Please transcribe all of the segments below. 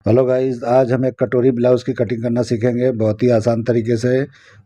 Hello guys, आज हम एक कटोरी ब्लाउज़ की कटिंग करना सीखेंगे बहुत ही आसान तरीके से।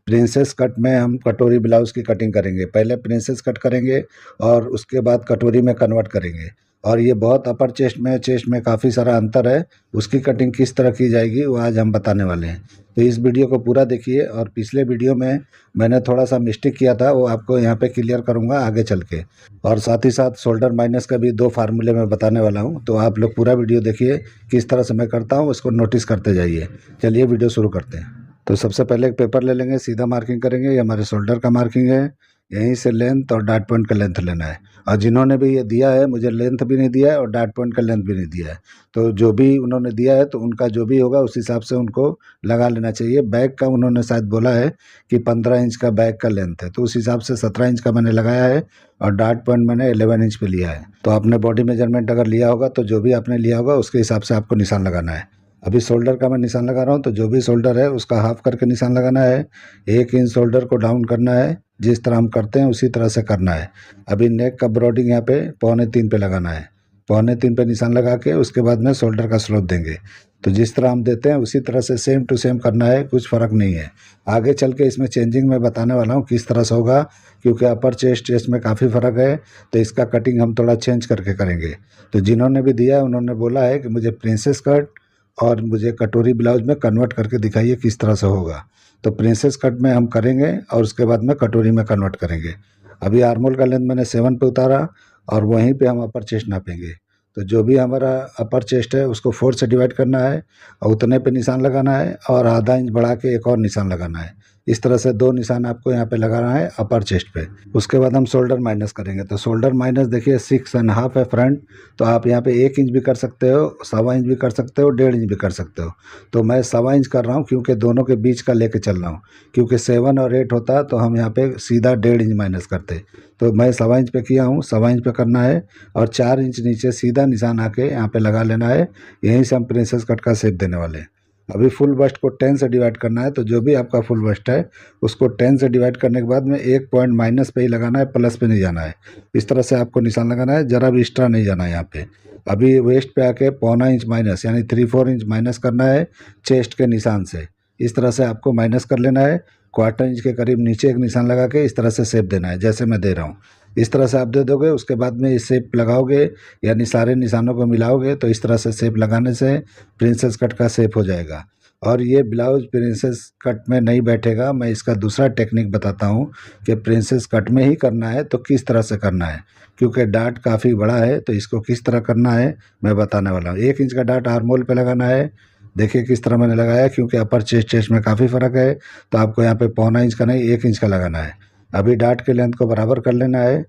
प्रिंसेस कट में हम कटोरी ब्लाउज़ की कटिंग करेंगे। पहले प्रिंसेस कट करेंगे और उसके बाद कटोरी में कन्वर्ट करेंगे। और ये बहुत अपर चेस्ट में काफ़ी सारा अंतर है। उसकी कटिंग किस तरह की जाएगी वो आज हम बताने वाले हैं। तो इस वीडियो को पूरा देखिए। और पिछले वीडियो में मैंने थोड़ा सा मिस्टेक किया था, वो आपको यहाँ पे क्लियर करूँगा आगे चल के। और साथ ही साथ शोल्डर माइनस का भी 2 फार्मूले मैं बताने वाला हूँ। तो आप लोग पूरा वीडियो देखिए, किस तरह से मैं करता हूँ उसको नोटिस करते जाइए। चलिए वीडियो शुरू करते हैं। तो सबसे पहले एक पेपर ले लेंगे, सीधा मार्किंग करेंगे। ये हमारे शोल्डर का मार्किंग है। यहीं से लेंथ और डार्ट पॉइंट का लेंथ लेना है। और जिन्होंने भी ये दिया है, मुझे लेंथ भी नहीं दिया है और डार्ट पॉइंट का लेंथ भी नहीं दिया है। तो जो भी उन्होंने दिया है तो उनका जो भी होगा उस हिसाब से उनको लगा लेना चाहिए। बैक का उन्होंने शायद बोला है कि 15 इंच का बैक का लेंथ है, तो उस हिसाब से 17 इंच का मैंने लगाया है। और डार्ट पॉइंट मैंने 11 इंच पे लिया है। तो आपने बॉडी मेजरमेंट अगर लिया होगा तो जो भी आपने लिया होगा उसके हिसाब से आपको निशान लगाना है। अभी शोल्डर का मैं निशान लगा रहा हूँ, तो जो भी शोल्डर है उसका हाफ करके निशान लगाना है। 1 इंच शोल्डर को डाउन करना है। जिस तरह हम करते हैं उसी तरह से करना है। अभी नेक का ब्रॉडिंग यहाँ पे 2.25 पे लगाना है। 2.25 पे निशान लगा के उसके बाद में शोल्डर का स्लोप देंगे। तो जिस तरह हम देते हैं उसी तरह से सेम टू सेम करना है, कुछ फ़र्क नहीं है। आगे चल के इसमें चेंजिंग मैं बताने वाला हूँ किस तरह से होगा, क्योंकि अपर चेस्ट में काफ़ी फ़र्क है। तो इसका कटिंग हम थोड़ा चेंज करके करेंगे। तो जिन्होंने भी दिया है उन्होंने बोला है कि मुझे प्रिंसेस कट और मुझे कटोरी ब्लाउज में कन्वर्ट करके दिखाइए किस तरह से होगा। तो प्रिंसेस कट में हम करेंगे और उसके बाद में कटोरी में कन्वर्ट करेंगे। अभी आर्मोल का लेंथ मैंने 7 पे उतारा और वहीं पे हम अपर चेस्ट नापेंगे। तो जो भी हमारा अपर चेस्ट है उसको 4 से डिवाइड करना है और उतने पे निशान लगाना है और आधा इंच बढ़ा के एक और निशान लगाना है। इस तरह से 2 निशान आपको यहाँ पे लगाना है अपर चेस्ट पे। उसके बाद हम शोल्डर माइनस करेंगे। तो शोल्डर माइनस देखिए 6.5 है फ्रंट। तो आप यहाँ पे 1 इंच भी कर सकते हो, 1.25 इंच भी कर सकते हो, 1.5 इंच भी कर सकते हो। तो मैं 1.25 इंच कर रहा हूँ क्योंकि दोनों के बीच का लेके चल रहा हूँ। क्योंकि 7 और 8 होता तो हम यहाँ पे सीधा 1.5 इंच माइनस करते। तो मैं 1.25 इंच पे किया हूँ, 1.25 इंच पे करना है। और 4 इंच नीचे सीधा निशान आके यहाँ पे लगा लेना है। यहीं से हम प्रिंसेस कट का शेप देने वाले हैं। अभी फुल बस्ट को 10 से डिवाइड करना है। तो जो भी आपका फुल बस्ट है उसको 10 से डिवाइड करने के बाद में एक पॉइंट माइनस पे ही लगाना है, प्लस पे नहीं जाना है। इस तरह से आपको निशान लगाना है, ज़रा भी एक्स्ट्रा नहीं जाना है यहाँ पे। अभी वेस्ट पे आके 0.25 इंच माइनस यानी 3/4 इंच माइनस करना है चेस्ट के निशान से। इस तरह से आपको माइनस कर लेना है। 1/4 इंच के करीब नीचे एक निशान लगा के इस तरह से शेप देना है, जैसे मैं दे रहा हूँ। इस तरह से आप दे दोगे, उसके बाद में इस शेप लगाओगे यानी सारे निशानों को मिलाओगे तो इस तरह से शेप लगाने से प्रिंसेस कट का शेप हो जाएगा। और ये ब्लाउज प्रिंसेस कट में नहीं बैठेगा। मैं इसका दूसरा टेक्निक बताता हूँ कि प्रिंसेस कट में ही करना है तो किस तरह से करना है। क्योंकि डार्ट काफ़ी बड़ा है तो इसको किस तरह करना है मैं बताने वाला हूँ। 1 इंच का डार्ट आर्मोल पे लगाना है। देखिए किस तरह मैंने लगाया, क्योंकि अपर चेस्ट में काफ़ी फ़र्क है। तो आपको यहाँ पे 0.25 इंच का नहीं 1 इंच का लगाना है। अभी डार्ट के लेंथ को बराबर कर लेना है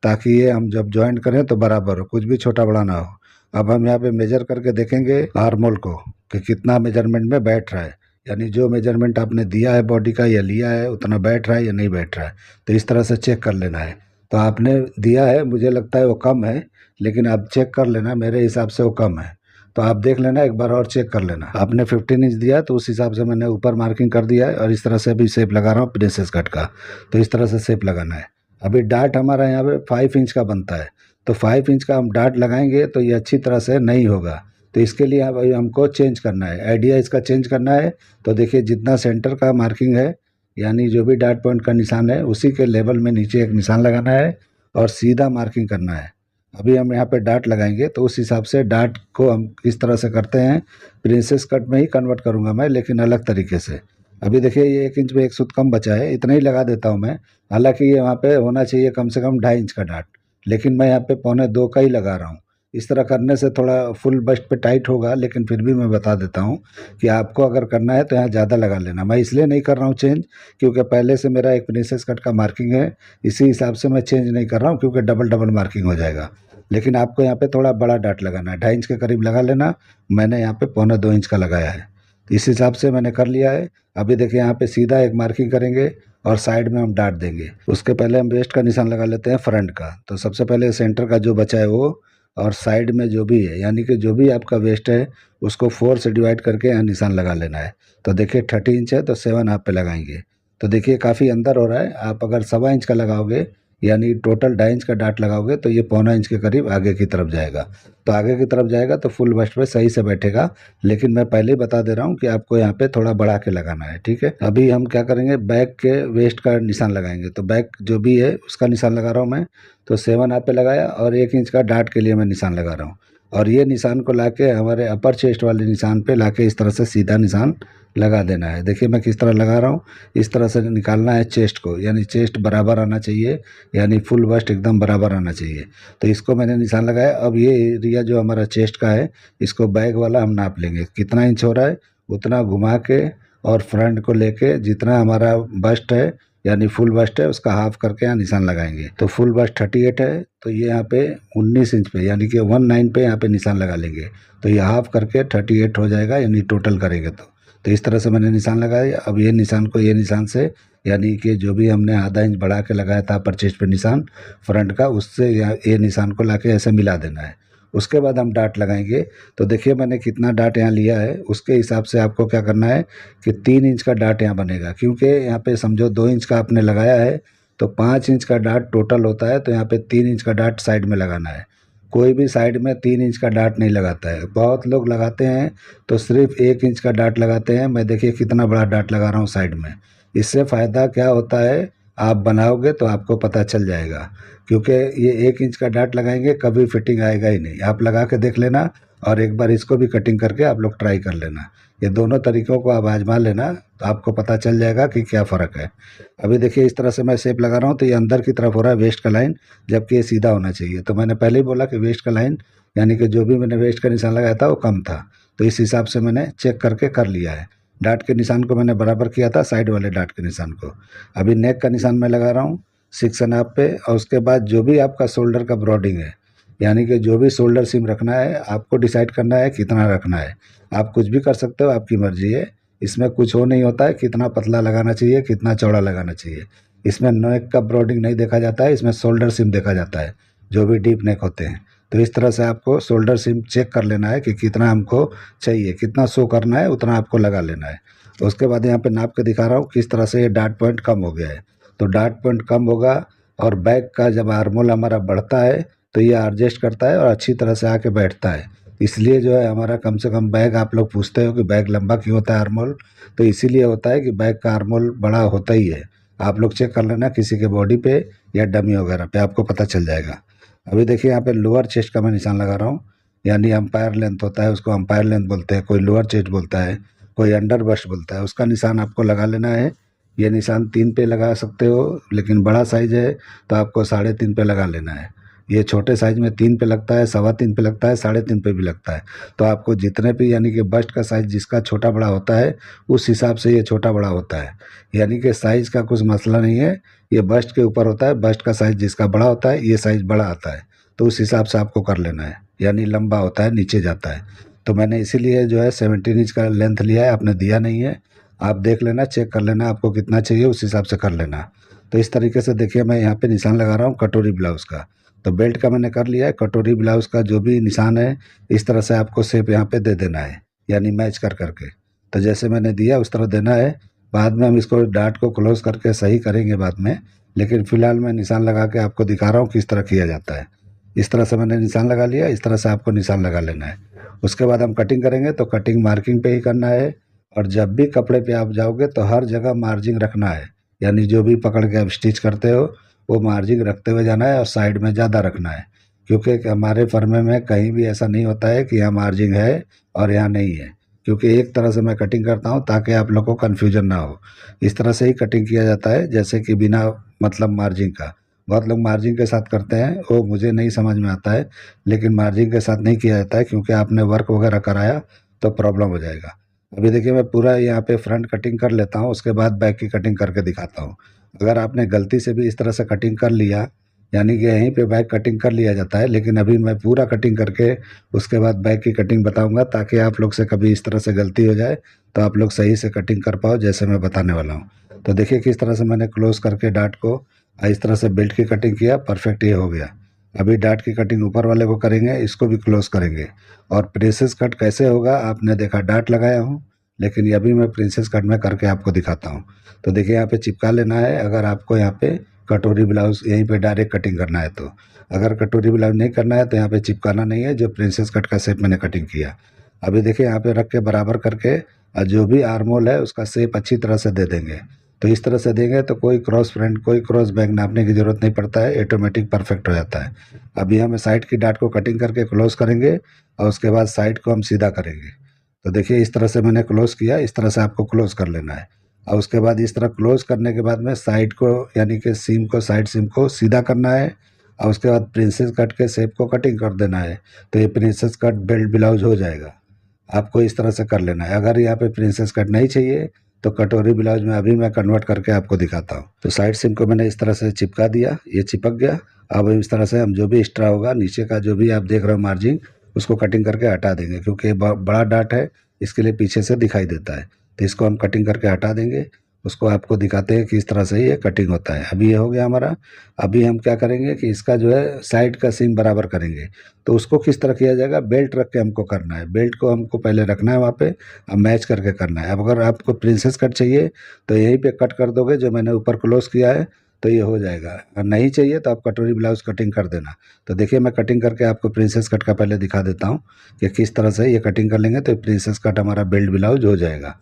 ताकि ये हम जब जॉइंट करें तो बराबर हो, कुछ भी छोटा बड़ा ना हो। अब हम यहाँ पे मेजर करके देखेंगे आर्मोल को कि कितना मेजरमेंट में बैठ रहा है। यानी जो मेजरमेंट आपने दिया है बॉडी का या लिया है उतना बैठ रहा है या नहीं बैठ रहा है। तो इस तरह से चेक कर लेना है। तो आपने दिया है, मुझे लगता है वो कम है, लेकिन आप चेक कर लेना, मेरे हिसाब से वो कम है। तो आप देख लेना, एक बार और चेक कर लेना। आपने 15 इंच दिया तो उस हिसाब से मैंने ऊपर मार्किंग कर दिया है और इस तरह से भी शेप लगा रहा हूँ प्रिंसेस कट का। तो इस तरह से शेप लगाना है। अभी डार्ट हमारा यहाँ पे 5 इंच का बनता है। तो 5 इंच का हम डार्ट लगाएंगे तो ये अच्छी तरह से नहीं होगा। तो इसके लिए अब हमको चेंज करना है, आइडिया इसका चेंज करना है। तो देखिए जितना सेंटर का मार्किंग है यानी जो भी डार्ट पॉइंट का निशान है उसी के लेवल में नीचे एक निशान लगाना है और सीधा मार्किंग करना है। अभी हम यहाँ पे डार्ट लगाएंगे तो उस हिसाब से डार्ट को हम किस तरह से करते हैं प्रिंसेस कट में ही कन्वर्ट करूँगा मैं, लेकिन अलग तरीके से। अभी देखिए ये 1 इंच पे 1 सूत कम बचा है, इतना ही लगा देता हूँ मैं। हालांकि ये वहाँ पे होना चाहिए कम से कम 2.5 इंच का डार्ट, लेकिन मैं यहाँ पे 1.25 का ही लगा रहा हूँ। इस तरह करने से थोड़ा फुल बस्ट पे टाइट होगा, लेकिन फिर भी मैं बता देता हूँ कि आपको अगर करना है तो यहाँ ज़्यादा लगा लेना। मैं इसलिए नहीं कर रहा हूँ चेंज क्योंकि पहले से मेरा एक प्रिंसेस कट का मार्किंग है। इसी हिसाब से मैं चेंज नहीं कर रहा हूँ क्योंकि डबल डबल मार्किंग हो जाएगा। लेकिन आपको यहाँ पे थोड़ा बड़ा डार्ट लगाना है, 2.5 इंच के करीब लगा लेना। मैंने यहाँ पे 1.25 इंच का लगाया है। इस हिसाब से मैंने कर लिया है। अभी देखिए यहाँ पे सीधा एक मार्किंग करेंगे और साइड में हम डार्ट देंगे। उसके पहले हम वेस्ट का निशान लगा लेते हैं फ्रंट का। तो सबसे पहले सेंटर का जो बचा है वो, और साइड में जो भी है यानी कि जो भी आपका वेस्ट है उसको 4 से डिवाइड करके यहाँ निशान लगा लेना है। तो देखिए 30 इंच है तो 7 हाफ पे लगाएंगे। तो देखिए काफ़ी अंदर हो रहा है। आप अगर 1.25 इंच का लगाओगे यानी टोटल 2.5 इंच का डाट लगाओगे तो ये 1.25 इंच के करीब आगे की तरफ जाएगा। तो आगे की तरफ जाएगा तो फुल बस्ट पे सही से बैठेगा। लेकिन मैं पहले ही बता दे रहा हूँ कि आपको यहाँ पे थोड़ा बढ़ा के लगाना है, ठीक है। अभी हम क्या करेंगे, बैक के वेस्ट का निशान लगाएंगे। तो बैक जो भी है उसका निशान लगा रहा हूँ मैं। तो 7 आप पे लगाया और 1 इंच का डाट के लिए मैं निशान लगा रहा हूँ। और ये निशान को लाके हमारे अपर चेस्ट वाले निशान पे लाके इस तरह से सीधा निशान लगा देना है। देखिए मैं किस तरह लगा रहा हूँ। इस तरह से निकालना है चेस्ट को, यानी चेस्ट बराबर आना चाहिए, यानी फुल बस्ट एकदम बराबर आना चाहिए। तो इसको मैंने निशान लगाया। अब ये एरिया जो हमारा चेस्ट का है, इसको बैक वाला हम नाप लेंगे कितना इंच हो रहा है, उतना घुमा के और फ्रंट को लेके जितना हमारा बस्ट है यानी फुल बस्ट है उसका हाफ करके यहाँ निशान लगाएंगे। तो फुल बस्ट 38 है, तो ये यहाँ पे 19 इंच पे यानी कि 19 पे यहाँ पे निशान लगा लेंगे। तो ये हाफ करके 38 हो जाएगा, यानी टोटल करेंगे तो इस तरह से मैंने निशान लगाया। अब ये निशान को ये निशान से, यानी कि जो भी हमने आधा इंच बढ़ा के लगाया था परचेज पे निशान फ्रंट का, उससे ये निशान को लाके ऐसे मिला देना है। उसके बाद हम डाट लगाएंगे। तो देखिए मैंने कितना डाट यहाँ लिया है, उसके हिसाब से आपको क्या करना है कि 3 इंच का डाट यहाँ बनेगा। क्योंकि यहाँ पे समझो 2 इंच का आपने लगाया है तो 5 इंच का डाट टोटल होता है। तो यहाँ पे 3 इंच का डाट साइड में लगाना है। कोई भी साइड में 3 इंच का डाट नहीं लगाता है। बहुत लोग लगाते हैं तो सिर्फ 1 इंच का डाट लगाते हैं। मैं देखिए कितना बड़ा डाट लगा रहा हूँ साइड में। इससे फ़ायदा क्या होता है, आप बनाओगे तो आपको पता चल जाएगा। क्योंकि ये 1 इंच का डाट लगाएंगे कभी फिटिंग आएगा ही नहीं। आप लगा के देख लेना और एक बार इसको भी कटिंग करके आप लोग ट्राई कर लेना। ये दोनों तरीक़ों को आप आजमा लेना तो आपको पता चल जाएगा कि क्या फ़र्क है। अभी देखिए इस तरह से मैं शेप लगा रहा हूँ तो ये अंदर की तरफ हो रहा है वेस्ट का लाइन, जबकि ये सीधा होना चाहिए। तो मैंने पहले ही बोला कि वेस्ट का लाइन यानी कि जो भी मैंने वेस्ट का निशान लगाया था वो कम था। तो इस हिसाब से मैंने चेक करके कर लिया है। डाट के निशान को मैंने बराबर किया था साइड वाले डाट के निशान को। अभी नेक का निशान मैं लगा रहा हूँ 6.5 पे। और उसके बाद जो भी आपका शोल्डर का ब्रॉडिंग है, यानी कि जो भी शोल्डर सीम रखना है आपको डिसाइड करना है कितना रखना है। आप कुछ भी कर सकते हो, आपकी मर्जी है। इसमें कुछ हो नहीं होता है कितना पतला लगाना चाहिए कितना चौड़ा लगाना चाहिए। इसमें नेक का ब्रॉडिंग नहीं देखा जाता है, इसमें शोल्डर सीम देखा जाता है, जो भी डीप नेक होते हैं। तो इस तरह से आपको शोल्डर सीम चेक कर लेना है कि कितना हमको चाहिए, कितना शो करना है उतना आपको लगा लेना है। तो उसके बाद यहाँ पे नाप के दिखा रहा हूँ किस तरह से ये डार्ट पॉइंट कम हो गया है। तो डार्ट पॉइंट कम होगा और बैक का जब आर्मोल हमारा बढ़ता है तो ये एडजस्ट करता है और अच्छी तरह से आके बैठता है। इसलिए जो है हमारा कम से कम बैग, आप लोग पूछते हो कि बैग लंबा क्यों होता है आर्मोल, तो इसीलिए होता है कि बैग का आर्मोल बड़ा होता ही है। आप लोग चेक कर लेना किसी के बॉडी पे या डमी वगैरह पे, आपको पता चल जाएगा। अभी देखिए यहाँ पे लोअर चेस्ट का मैं निशान लगा रहा हूँ, यानी अंपायर लेंथ होता है उसको अंपायर लेंथ बोलते हैं, कोई लोअर चेस्ट बोलता है, कोई अंडर बस्ट बोलता है। उसका निशान आपको लगा लेना है। ये निशान 3 पे लगा सकते हो, लेकिन बड़ा साइज़ है तो आपको 3.5 पे लगा लेना है। ये छोटे साइज़ में 3 पे लगता है, 3.25 पे लगता है, 3.5 पे भी लगता है। तो आपको जितने भी, यानी कि बस्ट का साइज़ जिसका छोटा बड़ा होता है उस हिसाब से ये छोटा बड़ा होता है। यानी कि साइज़ का कुछ मसला नहीं है, ये बस्ट के ऊपर होता है। बस्ट का साइज़ जिसका बड़ा होता है ये साइज़ बड़ा आता है, तो उस हिसाब से आपको कर लेना है। यानी लंबा होता है नीचे जाता है। तो मैंने इसीलिए जो है 17 इंच का लेंथ लिया है, आपने दिया नहीं है। आप देख लेना, चेक कर लेना आपको कितना चाहिए उस हिसाब से कर लेना। तो इस तरीके से देखिए मैं यहाँ पे निशान लगा रहा हूँ कटोरी ब्लाउज़ का। तो बेल्ट का मैंने कर लिया है। कटोरी ब्लाउज़ का जो भी निशान है इस तरह से आपको शेप यहाँ पे दे देना है, यानी मैच कर करके। तो जैसे मैंने दिया उस तरह देना है। बाद में हम इसको डाट को क्लोज करके सही करेंगे बाद में, लेकिन फ़िलहाल मैं निशान लगा के आपको दिखा रहा हूँ किस तरह किया जाता है। इस तरह से मैंने निशान लगा लिया, इस तरह से आपको निशान लगा लेना है। उसके बाद हम कटिंग करेंगे तो कटिंग मार्किंग पे ही करना है। और जब भी कपड़े पे आप जाओगे तो हर जगह मार्जिंग रखना है, यानी जो भी पकड़ के आप स्टिच करते हो वो मार्जिंग रखते हुए जाना है और साइड में ज़्यादा रखना है। क्योंकि हमारे फर्मे में कहीं भी ऐसा नहीं होता है कि यहाँ मार्जिंग है और यहाँ नहीं है। क्योंकि एक तरह से मैं कटिंग करता हूँ ताकि आप लोग को कन्फ्यूजन ना हो। इस तरह से ही कटिंग किया जाता है, जैसे कि बिना मतलब मार्जिंग का। बहुत लोग मार्जिंग के साथ करते हैं, वो मुझे नहीं समझ में आता है। लेकिन मार्जिंग के साथ नहीं किया जाता है, क्योंकि आपने वर्क वगैरह कराया तो प्रॉब्लम हो जाएगा। अभी देखिए मैं पूरा यहाँ पे फ्रंट कटिंग कर लेता हूँ, उसके बाद बैक की कटिंग करके दिखाता हूँ। अगर आपने गलती से भी इस तरह से कटिंग कर लिया, यानी कि यहीं पे बैक कटिंग कर लिया जाता है, लेकिन अभी मैं पूरा कटिंग करके उसके बाद बैक की कटिंग बताऊंगा, ताकि आप लोग से कभी इस तरह से गलती हो जाए तो आप लोग सही से कटिंग कर पाओ जैसे मैं बताने वाला हूँ। तो देखिए किस तरह से मैंने क्लोज करके डाट को इस तरह से बेल्ट की कटिंग किया, परफेक्ट ये हो गया। अभी डाट की कटिंग ऊपर वाले को करेंगे, इसको भी क्लोज करेंगे। और प्रिंसेस कट कैसे होगा आपने देखा, डाट लगाया हूँ, लेकिन अभी मैं प्रिंसेस कट में करके आपको दिखाता हूँ। तो देखिए यहाँ पे चिपका लेना है। अगर आपको यहाँ पे कटोरी ब्लाउज यहीं पे डायरेक्ट कटिंग करना है। तो अगर कटोरी ब्लाउज नहीं करना है तो यहाँ पे चिपकाना नहीं है, जो प्रिंसेस कट का शेप मैंने कटिंग किया। अभी देखिए यहाँ पे रख के बराबर करके और जो भी आर्म होल है उसका शेप अच्छी तरह से दे देंगे। तो इस तरह से देंगे तो कोई क्रॉस फ्रंट कोई क्रॉस बैक नापने की ज़रूरत नहीं पड़ता है, ऑटोमेटिक परफेक्ट हो जाता है। अभी हम साइड की डाट को कटिंग करके क्लोज करेंगे और उसके बाद साइड को हम सीधा करेंगे। तो देखिए इस तरह से मैंने क्लोज किया, इस तरह से आपको क्लोज कर लेना है। और उसके बाद इस तरह क्लोज करने के बाद में साइड को यानी कि सीम को साइड सीम को सीधा करना है और उसके बाद प्रिंसेस कट के शेप को कटिंग कर देना है। तो ये प्रिंसेस कट बेल्ट ब्लाउज हो जाएगा। आपको इस तरह से कर लेना है। अगर यहाँ पे प्रिंसेस कट नहीं चाहिए तो कटोरी ब्लाउज में अभी मैं कन्वर्ट करके आपको दिखाता हूँ। तो साइड सीम को मैंने इस तरह से चिपका दिया, ये चिपक गया। अब इस तरह से हम जो भी एक्स्ट्रा होगा नीचे का जो भी आप देख रहे हो मार्जिन, उसको कटिंग करके हटा देंगे, क्योंकि ये बड़ा डाट है इसके लिए पीछे से दिखाई देता है। तो इसको हम कटिंग करके हटा देंगे। उसको आपको दिखाते हैं कि इस तरह से ये कटिंग होता है। अभी ये हो गया हमारा। अभी हम क्या करेंगे कि इसका जो है साइड का सीम बराबर करेंगे। तो उसको किस तरह किया जाएगा, बेल्ट रख के हमको करना है। बेल्ट को हमको पहले रखना है वहाँ पे, अब मैच करके करना है। अब अगर आपको प्रिंसेस कट चाहिए तो यहीं पे कट कर दोगे जो मैंने ऊपर क्लोज किया है, तो ये हो जाएगा। अगर नहीं चाहिए तो आप कटोरी ब्लाउज कटिंग कर देना। तो देखिए मैं कटिंग करके आपको प्रिंसेस कट का पहले दिखा देता हूँ कि किस तरह से ये कटिंग कर लेंगे तो प्रिंसेस कट हमारा बेल्ट ब्लाउज हो जाएगा।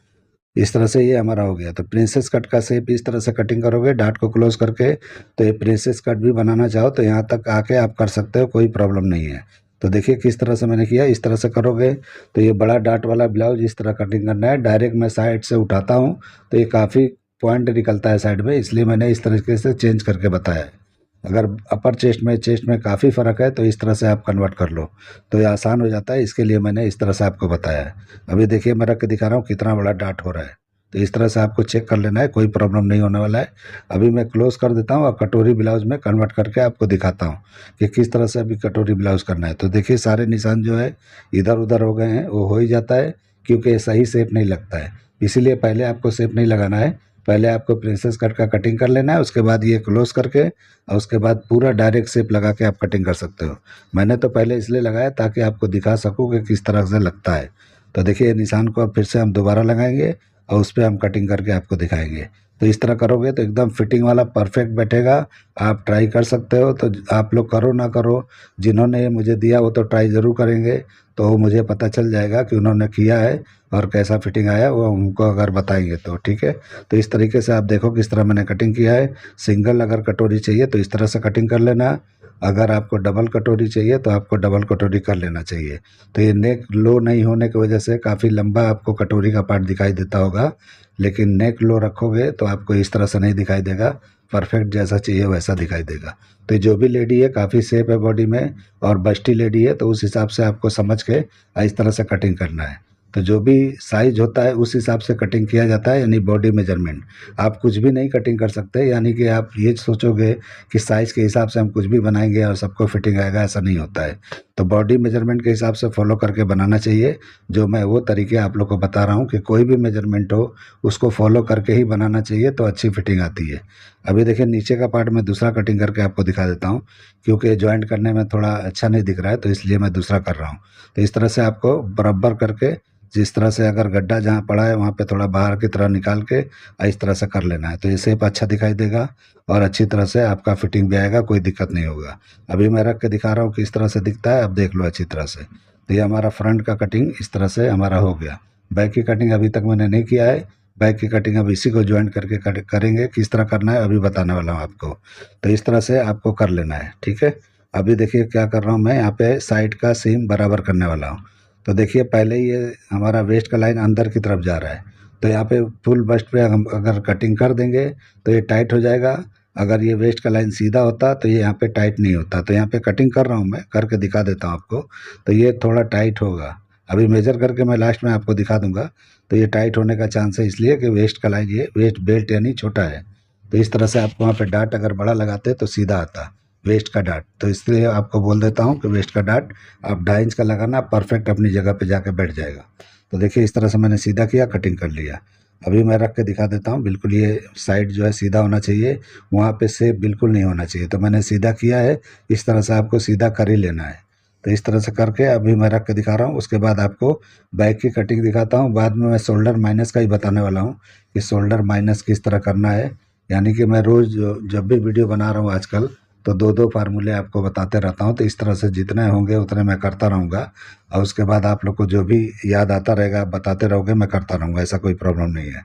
इस तरह से ये हमारा हो गया। तो प्रिंसेस कट का शेप इस तरह से कटिंग करोगे डाट को क्लोज करके। तो ये प्रिंसेस कट भी बनाना चाहो तो यहाँ तक आके आप कर सकते हो, कोई प्रॉब्लम नहीं है। तो देखिए किस तरह से मैंने किया, इस तरह से करोगे तो ये बड़ा डाट वाला ब्लाउज इस तरह कटिंग करना है। डायरेक्ट मैं साइड से उठाता हूँ तो ये काफ़ी पॉइंट निकलता है साइड में, इसलिए मैंने इस तरीके से चेंज करके बताया है। अगर अपर चेस्ट में काफ़ी फ़र्क है तो इस तरह से आप कन्वर्ट कर लो, तो ये आसान हो जाता है। इसके लिए मैंने इस तरह से आपको बताया है। अभी देखिए मैं रख के दिखा रहा हूँ कितना बड़ा डाट हो रहा है। तो इस तरह से आपको चेक कर लेना है, कोई प्रॉब्लम नहीं होने वाला है। अभी मैं क्लोज कर देता हूँ और कटोरी ब्लाउज में कन्वर्ट करके आपको दिखाता हूँ कि किस तरह से अभी कटोरी ब्लाउज करना है। तो देखिए सारे निशान जो है इधर उधर हो गए हैं, वो हो ही जाता है क्योंकि सही शेप नहीं लगता है। इसीलिए पहले आपको शेप नहीं लगाना है, पहले आपको प्रिंसेस कट का कटिंग कर लेना है, उसके बाद ये क्लोज करके और उसके बाद पूरा डायरेक्ट शेप लगा के आप कटिंग कर सकते हो। मैंने तो पहले इसलिए लगाया ताकि आपको दिखा सकूँ कि किस तरह से लगता है। तो देखिए निशान को अब फिर से हम दोबारा लगाएंगे और उस पर हम कटिंग करके आपको दिखाएंगे। तो इस तरह करोगे तो एकदम फिटिंग वाला परफेक्ट बैठेगा। आप ट्राई कर सकते हो। तो आप लोग करो ना करो, जिन्होंने ये मुझे दिया वो तो ट्राई ज़रूर करेंगे, तो मुझे पता चल जाएगा कि उन्होंने किया है और कैसा फिटिंग आया, वो उनको अगर बताएंगे तो ठीक है। तो इस तरीके से आप देखो किस तरह मैंने कटिंग किया है। सिंगल अगर कटोरी चाहिए तो इस तरह से कटिंग कर लेना। अगर आपको डबल कटोरी चाहिए तो आपको डबल कटोरी कर लेना चाहिए। तो ये नेक लो नहीं होने की वजह से काफ़ी लंबा आपको कटोरी का पार्ट दिखाई देता होगा, लेकिन नेक लो रखोगे तो आपको इस तरह से नहीं दिखाई देगा, परफेक्ट जैसा चाहिए वैसा दिखाई देगा। तो जो भी लेडी है काफ़ी शेप है बॉडी में और बस्टी लेडी है, तो उस हिसाब से आपको समझ के इस तरह से कटिंग करना है। तो जो भी साइज होता है उस हिसाब से कटिंग किया जाता है, यानी बॉडी मेजरमेंट। आप कुछ भी नहीं कटिंग कर सकते, यानी कि आप ये सोचोगे कि साइज़ के हिसाब से हम कुछ भी बनाएंगे और सबको फिटिंग आएगा, ऐसा नहीं होता है। तो बॉडी मेजरमेंट के हिसाब से फॉलो करके बनाना चाहिए। जो मैं वो तरीके आप लोग को बता रहा हूँ कि कोई भी मेजरमेंट हो उसको फॉलो करके ही बनाना चाहिए, तो अच्छी फिटिंग आती है। अभी देखिए नीचे का पार्ट मैं दूसरा कटिंग करके आपको दिखा देता हूँ, क्योंकि जॉइंट करने में थोड़ा अच्छा नहीं दिख रहा है, तो इसलिए मैं दूसरा कर रहा हूँ। तो इस तरह से आपको बराबर करके, जिस तरह से अगर गड्ढा जहाँ पड़ा है वहाँ पे थोड़ा बाहर की तरह निकाल के इस तरह से कर लेना है। तो ये शेप अच्छा दिखाई देगा और अच्छी तरह से आपका फिटिंग भी आएगा, कोई दिक्कत नहीं होगा। अभी मैं रख के दिखा रहा हूँ किस तरह से दिखता है, अब देख लो अच्छी तरह से। तो ये हमारा फ्रंट का कटिंग इस तरह से हमारा हो गया। बैक की कटिंग अभी तक मैंने नहीं किया है। बैक की कटिंग अब इसी को ज्वाइंट करके करेंगे, किस तरह करना है अभी बताने वाला हूँ आपको। तो इस तरह से आपको कर लेना है, ठीक है। अभी देखिए क्या कर रहा हूँ मैं, यहाँ पे साइड का सीम बराबर करने वाला हूँ। तो देखिए पहले ये हमारा वेस्ट का लाइन अंदर की तरफ जा रहा है, तो यहाँ पे फुल बस्ट पे हम अगर कटिंग कर देंगे तो ये टाइट हो जाएगा। अगर ये वेस्ट का लाइन सीधा होता तो ये यहाँ पे टाइट नहीं होता। तो यहाँ पे कटिंग कर रहा हूँ, मैं करके दिखा देता हूँ आपको। तो ये थोड़ा टाइट होगा, अभी मेजर करके मैं लास्ट में आपको दिखा दूंगा। तो ये टाइट होने का चांस है, इसलिए कि वेस्ट का लाइन ये वेस्ट बेल्ट यानी छोटा है। तो इस तरह से आपको वहाँ पे डाट अगर बड़ा लगाते तो सीधा आता वेस्ट का डाट। तो इसलिए आपको बोल देता हूँ कि वेस्ट का डाट आप 2.5 इंच का लगाना, परफेक्ट अपनी जगह पे जाके बैठ जाएगा। तो देखिए इस तरह से मैंने सीधा किया, कटिंग कर लिया। अभी मैं रख के दिखा देता हूँ, बिल्कुल ये साइड जो है सीधा होना चाहिए, वहाँ पे शेप बिल्कुल नहीं होना चाहिए। तो मैंने सीधा किया है, इस तरह से आपको सीधा कर ही लेना है। तो इस तरह से करके अभी मैं रख के दिखा रहा हूँ। उसके बाद आपको बैक की कटिंग दिखाता हूँ। बाद में मैं शोल्डर माइनस का ही बताने वाला हूँ कि शोल्डर माइनस किस तरह करना है, यानी कि मैं रोज़ जब भी वीडियो बना रहा हूँ आजकल, तो 2-2 फार्मूले आपको बताते रहता हूँ। तो इस तरह से जितने होंगे उतने मैं करता रहूँगा और उसके बाद आप लोग को जो भी याद आता रहेगा आप बताते रहोगे, मैं करता रहूँगा, ऐसा कोई प्रॉब्लम नहीं है।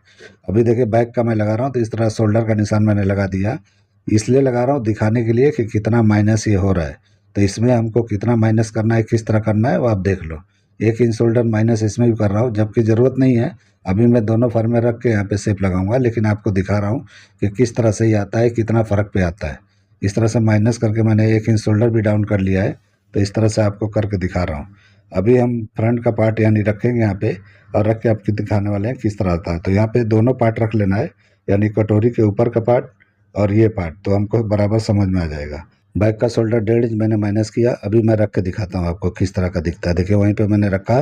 अभी देखिए बैक का मैं लगा रहा हूँ तो इस तरह शोल्डर का निशान मैंने लगा दिया। इसलिए लगा रहा हूँ दिखाने के लिए कि कितना माइनस ये हो रहा है। तो इसमें हमको कितना माइनस करना है, किस तरह करना है वो आप देख लो। 1 इंच शोल्डर माइनस इसमें भी कर रहा हूँ, जबकि ज़रूरत नहीं है। अभी मैं दोनों फार्मे रख के यहाँ पे शेप लगाऊंगा, लेकिन आपको दिखा रहा हूँ कि किस तरह से ये आता है, कितना फ़र्क पे आता है। इस तरह से माइनस करके मैंने 1 इंच शोल्डर भी डाउन कर लिया है। तो इस तरह से आपको करके दिखा रहा हूँ। अभी हम फ्रंट का पार्ट यानी रखेंगे यहाँ पे और रख के आपको दिखाने वाले हैं किस तरह आता है। तो यहाँ पे दोनों पार्ट रख लेना है, यानी कटोरी के ऊपर का पार्ट और ये पार्ट, तो हमको बराबर समझ में आ जाएगा। बैक का शोल्डर 1.5 इंच मैंने माइनस किया। अभी मैं रख के दिखाता हूँ आपको किस तरह का दिखता है। देखिए वहीं पे मैंने रखा।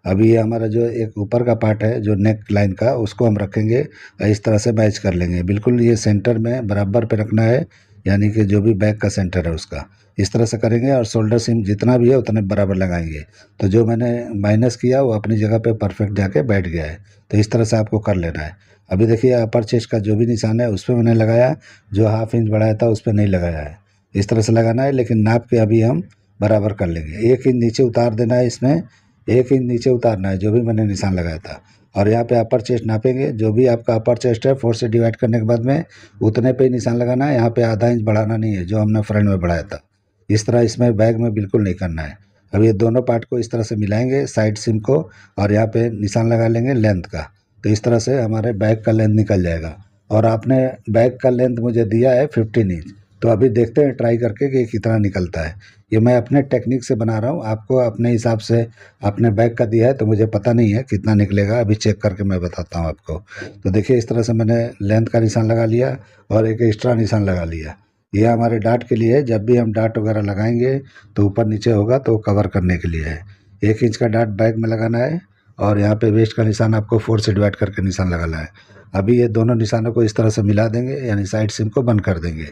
अभी ये हमारा जो एक ऊपर का पार्ट है जो नेक लाइन का, उसको हम रखेंगे और इस तरह से मैच कर लेंगे। बिल्कुल ये सेंटर में बराबर पे रखना है, यानी कि जो भी बैक का सेंटर है उसका इस तरह से करेंगे और शोल्डर सीम जितना भी है उतने बराबर लगाएंगे। तो जो मैंने माइनस किया वो अपनी जगह पे परफेक्ट जाके बैठ गया है। तो इस तरह से आपको कर लेना है। अभी देखिए अपर चेस्ट का जो भी निशान है उस पर मैंने लगाया, जो 1/2 इंच बढ़ाया था उस पर नहीं लगाया है। इस तरह से लगाना है, लेकिन नाप के अभी हम बराबर कर लेंगे। 1 इंच नीचे उतार देना है इसमें, 1 इंच नीचे उतारना है जो भी मैंने निशान लगाया था। और यहाँ पे अपर चेस्ट नापेंगे, जो भी आपका अपर चेस्ट है 4 से डिवाइड करने के बाद में उतने पे ही निशान लगाना है। यहाँ पे आधा इंच बढ़ाना नहीं है जो हमने फ्रंट में बढ़ाया था। इस तरह इसमें बैग में बिल्कुल नहीं करना है। अब ये दोनों पार्ट को इस तरह से मिलाएंगे साइड सिम को और यहाँ पे निशान लगा लेंगे लेंथ का। तो इस तरह से हमारे बैग का लेंथ निकल जाएगा। और आपने बैग का लेंथ मुझे दिया है 15 इंच। तो अभी देखते हैं ट्राई करके कि कितना निकलता है। ये मैं अपने टेक्निक से बना रहा हूँ, आपको अपने हिसाब से आपने बैग का दिया है तो मुझे पता नहीं है कितना निकलेगा। अभी चेक करके मैं बताता हूँ आपको। तो देखिए इस तरह से मैंने लेंथ का निशान लगा लिया और एक एक्स्ट्रा निशान लगा लिया। ये हमारे डाट के लिए है, जब भी हम डाट वगैरह लगाएंगे तो ऊपर नीचे होगा तो कवर करने के लिए है। 1 इंच का डाट बैग में लगाना है और यहाँ पे वेस्ट का निशान आपको 4 से डिवाइड करके निशान लगाना है। अभी ये दोनों निशानों को इस तरह से मिला देंगे, यानी साइड सिम को बंद कर देंगे।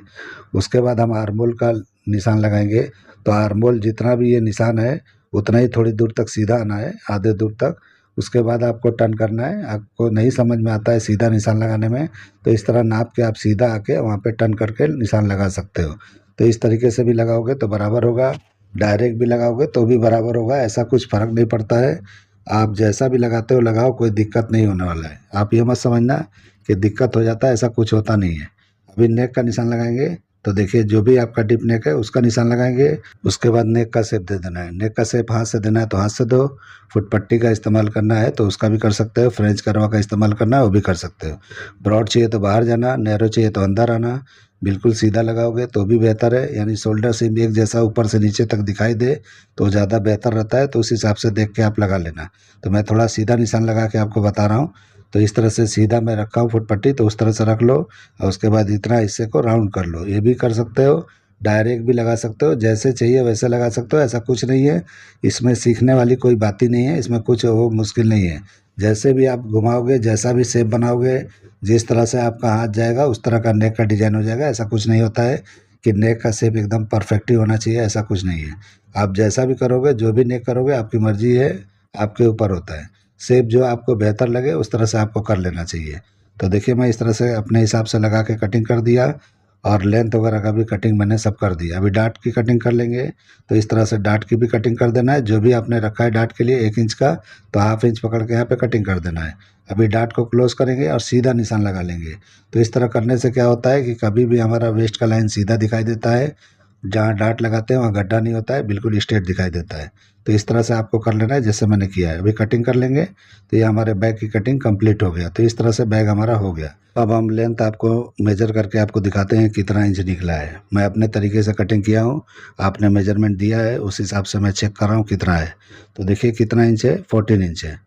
उसके बाद हम आर्मोल का निशान लगाएंगे। तो आर्मोल जितना भी ये निशान है उतना ही थोड़ी दूर तक सीधा आना है, आधे दूर तक। उसके बाद आपको टर्न करना है। आपको नहीं समझ में आता है सीधा निशान लगाने में, तो इस तरह नाप के आप सीधा आके वहाँ पे टर्न करके निशान लगा सकते हो। तो इस तरीके से भी लगाओगे तो बराबर होगा, डायरेक्ट भी लगाओगे तो भी बराबर होगा। ऐसा कुछ फ़र्क नहीं पड़ता है। आप जैसा भी लगाते हो लगाओ, कोई दिक्कत नहीं होने वाला है। आप ये मत समझना कि दिक्कत हो जाता है, ऐसा कुछ होता नहीं है। अभी नेक का निशान लगाएंगे। तो देखिए जो भी आपका डिप नेक है उसका निशान लगाएंगे। उसके बाद नेक का शेप दे देना है। नेक का शेप हाथ से देना है तो हाथ से दो। फुट पट्टी का इस्तेमाल करना है तो उसका भी कर सकते हो। फ्रेंच करवा का इस्तेमाल करना है वो भी कर सकते हो। ब्रॉड चाहिए तो बाहर जाना, नैरो चाहिए तो अंदर आना। बिल्कुल सीधा लगाओगे तो भी बेहतर है, यानी शोल्डर सेम एक जैसा ऊपर से नीचे तक दिखाई दे तो ज़्यादा बेहतर रहता है। तो उस हिसाब से देख के आप लगा लेना। तो मैं थोड़ा सीधा निशान लगा के आपको बता रहा हूँ। तो इस तरह से सीधा मैं रखा हूँ फुट पट्टी, तो उस तरह से रख लो और उसके बाद इतना हिस्से को राउंड कर लो। ये भी कर सकते हो, डायरेक्ट भी लगा सकते हो, जैसे चाहिए वैसे लगा सकते हो। ऐसा कुछ नहीं है, इसमें सीखने वाली कोई बात ही नहीं है। इसमें कुछ वो मुश्किल नहीं है। जैसे भी आप घुमाओगे, जैसा भी शेप बनाओगे, जिस तरह से आपका हाथ जाएगा उस तरह का नेक का डिजाइन हो जाएगा। ऐसा कुछ नहीं होता है कि नेक का शेप एकदम परफेक्ट ही होना चाहिए, ऐसा कुछ नहीं है। आप जैसा भी करोगे, जो भी नेक करोगे, आपकी मर्जी है, आपके ऊपर होता है। शेप जो आपको बेहतर लगे उस तरह से आपको कर लेना चाहिए। तो देखिए मैं इस तरह से अपने हिसाब से लगा के कटिंग कर दिया और लेंथ वगैरह का भी कटिंग मैंने सब कर दिया। अभी डाट की कटिंग कर लेंगे। तो इस तरह से डाट की भी कटिंग कर देना है। जो भी आपने रखा है डाट के लिए 1 इंच का, तो 1/2 इंच पकड़ के यहाँ पे कटिंग कर देना है। अभी डाट को क्लोज करेंगे और सीधा निशान लगा लेंगे। तो इस तरह करने से क्या होता है कि कभी भी हमारा वेस्ट का लाइन सीधा दिखाई देता है। जहाँ डाट लगाते हैं वहाँ गड्ढा नहीं होता है, बिल्कुल स्ट्रेट दिखाई देता है। तो इस तरह से आपको कर लेना है जैसे मैंने किया है। अभी कटिंग कर लेंगे। तो ये हमारे बैग की कटिंग कंप्लीट हो गया। तो इस तरह से बैग हमारा हो गया। अब हम लेंथ आपको मेजर करके आपको दिखाते हैं कितना इंच निकला है। मैं अपने तरीके से कटिंग किया हूँ, आपने मेजरमेंट दिया है उस हिसाब से मैं चेक कर रहा हूँ कितना है। तो देखिए कितना इंच है, 14 इंच है।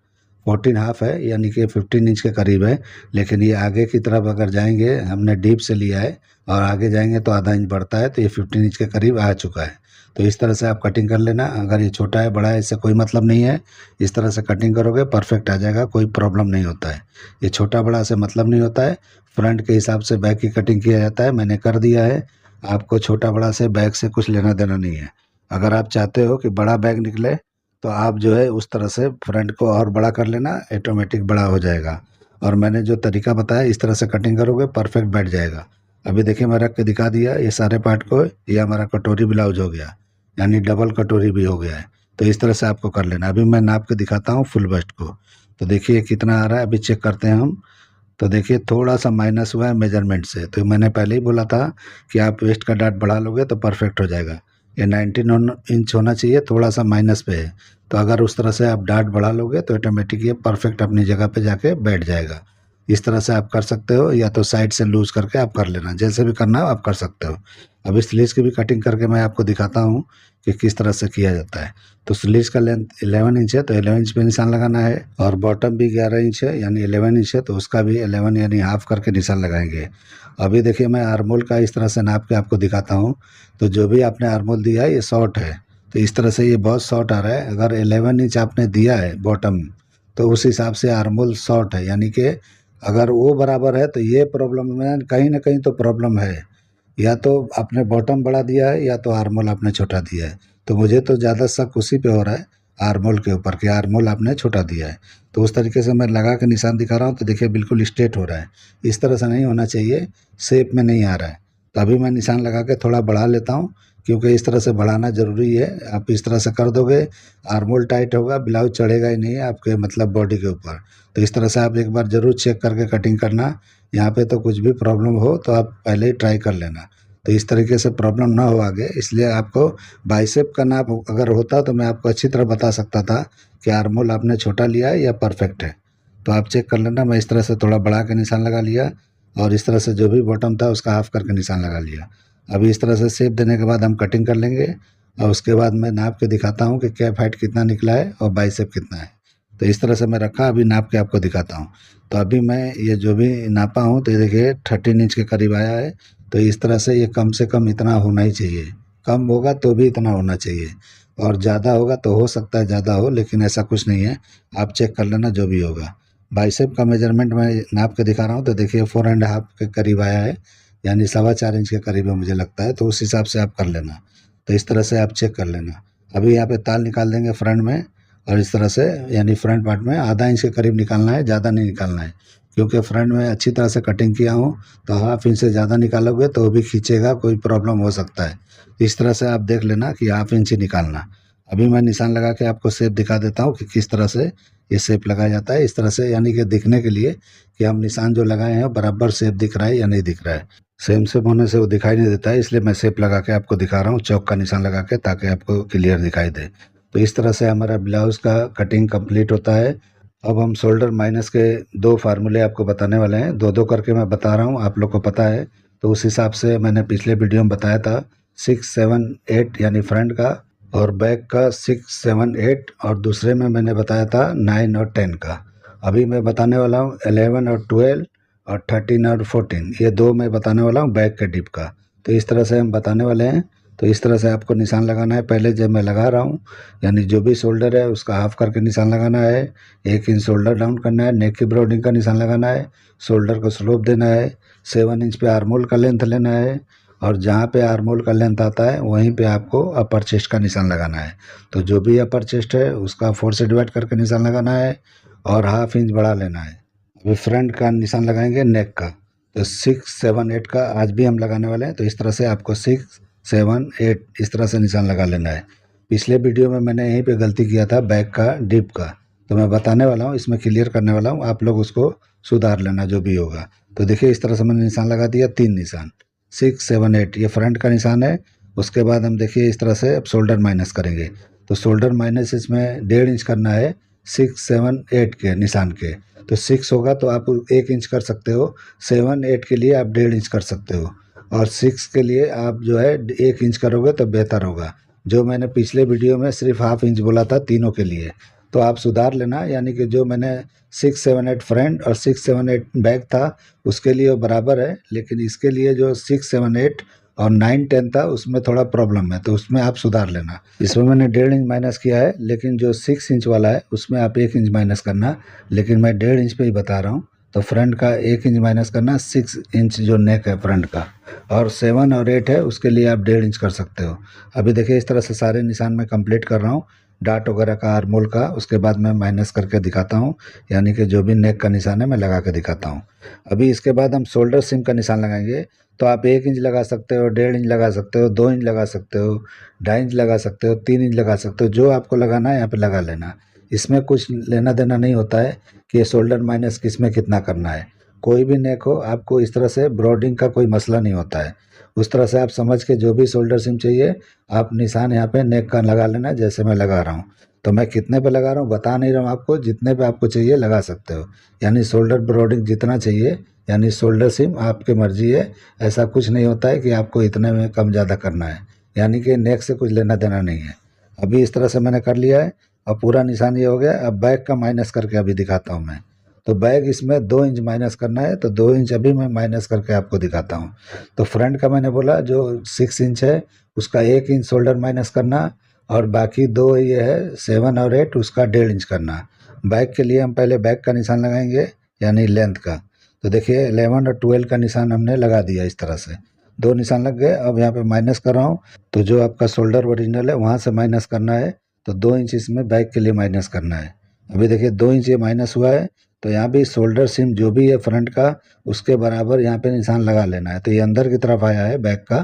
14 हाफ है, यानी कि 15 इंच के करीब है। लेकिन ये आगे की तरफ अगर जाएंगे, हमने डीप से लिया है और आगे जाएंगे तो आधा इंच बढ़ता है। तो ये 15 इंच के करीब आ चुका है। तो इस तरह से आप कटिंग कर लेना। अगर ये छोटा है बड़ा है इससे कोई मतलब नहीं है। इस तरह से कटिंग करोगे परफेक्ट आ जाएगा, कोई प्रॉब्लम नहीं होता है। ये छोटा बड़ा से मतलब नहीं होता है। फ्रंट के हिसाब से बैक की कटिंग किया जाता है, मैंने कर दिया है। आपको छोटा बड़ा से बैक से कुछ लेना देना नहीं है। अगर आप चाहते हो कि बड़ा बैग निकले तो आप जो है उस तरह से फ्रंट को और बड़ा कर लेना, ऑटोमेटिक बड़ा हो जाएगा। और मैंने जो तरीका बताया इस तरह से कटिंग करोगे परफेक्ट बैठ जाएगा। अभी देखिए मैं रख के दिखा दिया ये सारे पार्ट को, ये हमारा कटोरी ब्लाउज हो गया, यानी डबल कटोरी भी हो गया है। तो इस तरह से आपको कर लेना। अभी मैं नाप के दिखाता हूँ फुल बस्ट को, तो देखिए कितना आ रहा है, अभी चेक करते हैं हम। तो देखिए थोड़ा सा माइनस हुआ है मेजरमेंट से, तो मैंने पहले ही बोला था कि आप वेस्ट का डाट बढ़ा लोगे तो परफेक्ट हो जाएगा। ये 19 इंच होना चाहिए, थोड़ा सा माइनस पे है, तो अगर उस तरह से आप डाट बढ़ा लोगे तो ऑटोमेटिक ये परफेक्ट अपनी जगह पे जाके बैठ जाएगा। इस तरह से आप कर सकते हो, या तो साइड से लूज करके आप कर लेना, जैसे भी करना हो आप कर सकते हो। अब इस स्लीव्स की भी कटिंग करके मैं आपको दिखाता हूँ कि किस तरह से किया जाता है। तो स्लीव्स का लेंथ 11 इंच है, तो 11 इंच पे निशान लगाना है, और बॉटम भी 11 इंच है यानी 11 इंच है, तो उसका भी 11 यानी हाफ करके निशान लगाएंगे। अभी देखिए मैं आर्मोल का इस तरह से नाप के आपको दिखाता हूँ। तो जो भी आपने आर्मोल दिया है ये शॉर्ट है, तो इस तरह से ये बहुत शॉर्ट आ रहा है। अगर 11 इंच आपने दिया है बॉटम, तो उस हिसाब से आर्मोल शॉर्ट है, यानी कि अगर वो बराबर है तो ये प्रॉब्लम में कहीं ना कहीं तो प्रॉब्लम है, या तो आपने बॉटम बड़ा दिया है या तो आर्मोल आपने छोटा दिया है। तो मुझे तो ज़्यादा शक उसी पे हो रहा है, आर्मोल के ऊपर, कि आर्मोल आपने छोटा दिया है। तो उस तरीके से मैं लगा के निशान दिखा रहा हूँ, तो देखिए बिल्कुल स्ट्रेट हो रहा है। इस तरह से नहीं होना चाहिए, शेप में नहीं आ रहा है। तो अभी मैं निशान लगा के थोड़ा बढ़ा लेता हूँ, क्योंकि इस तरह से बढ़ाना ज़रूरी है। आप इस तरह से कर दोगे आर्मोल टाइट होगा, ब्लाउज चढ़ेगा ही नहीं आपके मतलब बॉडी के ऊपर। तो इस तरह से आप एक बार ज़रूर चेक करके कटिंग करना। यहाँ पे तो कुछ भी प्रॉब्लम हो तो आप पहले ही ट्राई कर लेना, तो इस तरीके से प्रॉब्लम ना हो आगे। इसलिए आपको बाइसेप का नाप अगर होता तो मैं आपको अच्छी तरह बता सकता था कि आर्मोल आपने छोटा लिया है या परफेक्ट है। तो आप चेक कर लेना। मैं इस तरह से थोड़ा बढ़ा के निशान लगा लिया, और इस तरह से जो भी बॉटम था उसका हाफ करके निशान लगा लिया। अभी इस तरह से शेप देने के बाद हम कटिंग कर लेंगे, और उसके बाद मैं नाप के दिखाता हूँ कि कैप हाइट कितना निकला है और बाइसेप कितना है। तो इस तरह से मैं रखा, अभी नाप के आपको दिखाता हूँ। तो अभी मैं ये जो भी नापा हूँ तो ये देखिए 13 इंच के करीब आया है। तो इस तरह से ये कम से कम इतना होना ही चाहिए, कम होगा तो भी इतना होना चाहिए, और ज़्यादा होगा तो हो सकता है ज़्यादा हो, लेकिन ऐसा कुछ नहीं है। आप चेक कर लेना जो भी होगा। बाइसेप का मेजरमेंट मैं नाप के दिखा रहा हूँ, तो देखिए 4.5 के करीब आया है, यानी 4.25 इंच के करीब है मुझे लगता है। तो उस हिसाब से आप कर लेना। तो इस तरह से आप चेक कर लेना। अभी यहाँ पे ताल निकाल देंगे फ्रंट में, और इस तरह से यानी फ्रंट पार्ट में आधा इंच के करीब निकालना है, ज़्यादा नहीं निकालना है, क्योंकि फ्रंट में अच्छी तरह से कटिंग किया हूँ। तो हाफ इंच से ज़्यादा निकालोगे तो वो भी खींचेगा, कोई प्रॉब्लम हो सकता है। इस तरह से आप देख लेना कि हाफ इंच ही निकालना। अभी मैं निशान लगा के आपको शेप दिखा देता हूँ कि किस तरह से ये शेप लगाया जाता है। इस तरह से यानी कि दिखने के लिए कि हम निशान जो लगाए हैं बराबर शेप दिख रहा है या नहीं दिख रहा है। सेम शेप होने से वो दिखाई नहीं देता है, इसलिए मैं शेप लगा के आपको दिखा रहा हूँ, चौक का निशान लगा के, ताकि आपको क्लियर दिखाई दे। तो इस तरह से हमारा ब्लाउज़ का कटिंग कंप्लीट होता है। अब हम शोल्डर माइनस के 2 फार्मूले आपको बताने वाले हैं, 2-2 करके मैं बता रहा हूँ, आप लोग को पता है। तो उस हिसाब से मैंने पिछले वीडियो में बताया था 6, 7, 8 यानी फ्रंट का, और बैक का 6, 7, 8, और दूसरे में मैंने बताया था 9 और 10 का। अभी मैं बताने वाला हूँ 11 और 12 और 13 और 14, ये 2 मैं बताने वाला हूँ बैक के डिप का। तो इस तरह से हम बताने वाले हैं। तो इस तरह से आपको निशान लगाना है। पहले जब मैं लगा रहा हूँ, यानी जो भी शोल्डर है उसका हाफ करके निशान लगाना है, 1 इंच शोल्डर डाउन करना है, नेक की ब्रॉडिंग का निशान लगाना है, शोल्डर को स्लोप देना है, 7 इंच पे आर्मोल का लेंथ लेना है, और जहाँ पे आर्मोल का लेंथ आता है वहीं पे आपको अपर चेस्ट का निशान लगाना है। तो जो भी अपर चेस्ट है उसका 4 से डिवाइड करके निशान लगाना है, और हाफ इंच बढ़ा लेना है। अभी फ्रंट का निशान लगाएंगे नेक का, तो 6, 7, 8 का आज भी हम लगाने वाले हैं। तो इस तरह से आपको 6, 7, 8 इस तरह से निशान लगा लेना है। पिछले वीडियो में मैंने यहीं पे गलती किया था बैक का डिप का, तो मैं बताने वाला हूँ, इसमें क्लियर करने वाला हूँ, आप लोग उसको सुधार लेना जो भी होगा। तो देखिए इस तरह से मैंने निशान लगा दिया, 3 निशान, 6, 7, 8 ये फ्रंट का निशान है। उसके बाद हम देखिए इस तरह से अब शोल्डर माइनस करेंगे। तो शोल्डर माइनस इसमें 1.5 इंच करना है 6, 7, 8 के निशान के। तो 6 होगा तो आप 1 इंच कर सकते हो, 7, 8 के लिए आप 1.5 इंच कर सकते हो, और 6 के लिए आप जो है 1 इंच करोगे तो बेहतर होगा। जो मैंने पिछले वीडियो में सिर्फ हाफ इंच बोला था तीनों के लिए, तो आप सुधार लेना। यानी कि जो मैंने 6, 7, 8 फ्रंट और 6, 7, 8 बैक था उसके लिए वो बराबर है, लेकिन इसके लिए जो 6, 7, 8 और 9, 10 था उसमें थोड़ा प्रॉब्लम है, तो उसमें आप सुधार लेना। इसमें मैंने 1.5 इंच माइनस किया है, लेकिन जो 6 इंच वाला है उसमें आप 1 इंच माइनस करना, लेकिन मैं 1.5 इंच पे ही बता रहा हूँ। तो फ्रंट का 1 इंच माइनस करना, 6 इंच जो नेक है फ्रंट का, और 7 और 8 है उसके लिए आप 1.5 इंच कर सकते हो। अभी देखिए इस तरह से सारे निशान मैं कंप्लीट कर रहा हूँ। डाट वगैरह का आर्मोल का, उसके बाद मैं माइनस करके दिखाता हूँ, यानी कि जो भी नेक का निशान है मैं लगा के दिखाता हूँ। अभी इसके बाद हम शोल्डर सीम का निशान लगाएंगे। तो आप 1 इंच लगा सकते हो, 1.5 इंच लगा सकते हो, 2 इंच लगा सकते हो, 2.5 इंच लगा सकते हो, 3 इंच लगा सकते हो, जो आपको लगाना है यहाँ पे लगा लेना। इसमें कुछ लेना देना नहीं होता है कि ये शोल्डर माइनस किस में कितना करना है। कोई भी नेक हो, आपको इस तरह से ब्रॉडिंग का कोई मसला नहीं होता है। उस तरह से आप समझ के जो भी शोल्डर सिम चाहिए आप निशान यहाँ पे नेक का लगा लेना, जैसे मैं लगा रहा हूँ। तो मैं कितने पे लगा रहा हूँ बता नहीं रहा हूँ आपको, जितने पे आपको चाहिए लगा सकते हो। यानी शोल्डर ब्रॉडिंग जितना चाहिए, यानी शोल्डर सिम आपकी मर्जी है। ऐसा कुछ नहीं होता है कि आपको इतने में कम ज़्यादा करना है, यानी कि नेक से कुछ लेना देना नहीं है। अभी इस तरह से मैंने कर लिया है और पूरा निशान ये हो गया। अब बैक का माइनस करके अभी दिखाता हूँ मैं। तो बैक इसमें 2 इंच माइनस करना है, तो 2 इंच अभी मैं माइनस करके आपको दिखाता हूँ। तो फ्रंट का मैंने बोला जो 6 इंच है उसका 1 इंच शोल्डर माइनस करना, और बाकी दो ये है 7 और 8 उसका 1.5 इंच करना। बैक के लिए हम पहले बैक का निशान लगाएंगे, यानी लेंथ का। तो देखिए 11 और 12 का निशान हमने लगा दिया इस तरह से, 2 निशान लग गए। अब यहाँ पे माइनस कर रहा हूँ, तो जो आपका शोल्डर ओरिजिनल है वहाँ से माइनस करना है। तो 2 इंच इसमें बैक के लिए माइनस करना है। अभी देखिए 2 इंच ये माइनस हुआ है। तो यहाँ भी शोल्डर सिम जो भी है फ्रंट का उसके बराबर यहाँ पे निशान लगा लेना है। तो ये अंदर की तरफ आया है बैक का,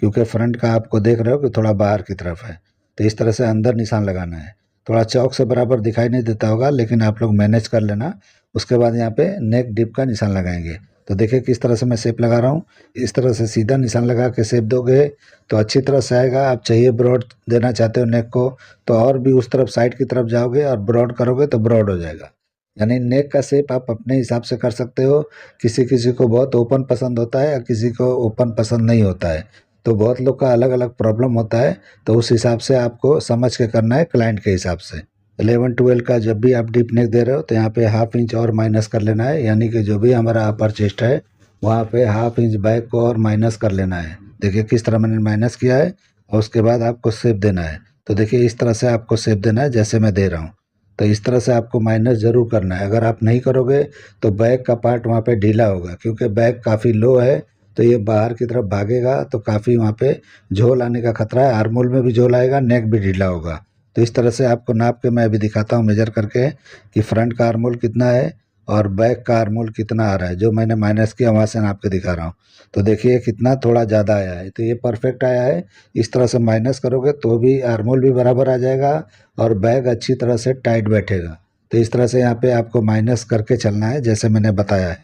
क्योंकि फ्रंट का आपको देख रहे हो कि थोड़ा बाहर की तरफ है। तो इस तरह से अंदर निशान लगाना है। थोड़ा चौक से बराबर दिखाई नहीं देता होगा, लेकिन आप लोग मैनेज कर लेना। उसके बाद यहाँ पे नेक डिप का निशान लगाएंगे। तो देखिए किस तरह से मैं शेप लगा रहा हूँ। इस तरह से सीधा निशान लगा के शेप दोगे तो अच्छी तरह से आएगा। आप चाहिए ब्रॉड देना चाहते हो नेक को, तो और भी उस तरफ साइड की तरफ जाओगे और ब्रॉड करोगे तो ब्रॉड हो जाएगा। यानी नेक का शेप आप अपने हिसाब से कर सकते हो। किसी किसी को बहुत ओपन पसंद होता है या किसी को ओपन पसंद नहीं होता है। तो बहुत लोग का अलग अलग प्रॉब्लम होता है। तो उस हिसाब से आपको समझ के करना है, क्लाइंट के हिसाब से। 11-12 का जब भी आप डीप नेक दे रहे हो तो यहाँ पे हाफ इंच और माइनस कर लेना है, यानी कि जो भी हमारा अपर चेस्ट है वहाँ पे हाफ इंच बैक को और माइनस कर लेना है। देखिए किस तरह मैंने माइनस किया है, और उसके बाद आपको शेप देना है। तो देखिए इस तरह से आपको शेप देना है जैसे मैं दे रहा हूँ। तो इस तरह से आपको माइनस ज़रूर करना है। अगर आप नहीं करोगे तो बैक का पार्ट वहाँ पे ढीला होगा, क्योंकि बैक काफ़ी लो है। तो ये बाहर की तरफ भागेगा तो काफ़ी वहाँ पे झोल आने का खतरा है। आर्मोल में भी झोल आएगा, नेक भी ढीला होगा। तो इस तरह से आपको नाप के मैं अभी दिखाता हूँ मेजर करके कि फ्रंट का आर्मोल कितना है और बैक का आर्मोल कितना आ रहा है। जो मैंने माइनस किया वहाँ से नाप के दिखा रहा हूँ। तो देखिए कितना थोड़ा ज़्यादा आया है, तो ये परफेक्ट आया है। इस तरह से माइनस करोगे तो भी आर्मोल भी बराबर आ जाएगा और बैग अच्छी तरह से टाइट बैठेगा। तो इस तरह से यहाँ पे आपको माइनस करके चलना है जैसे मैंने बताया है।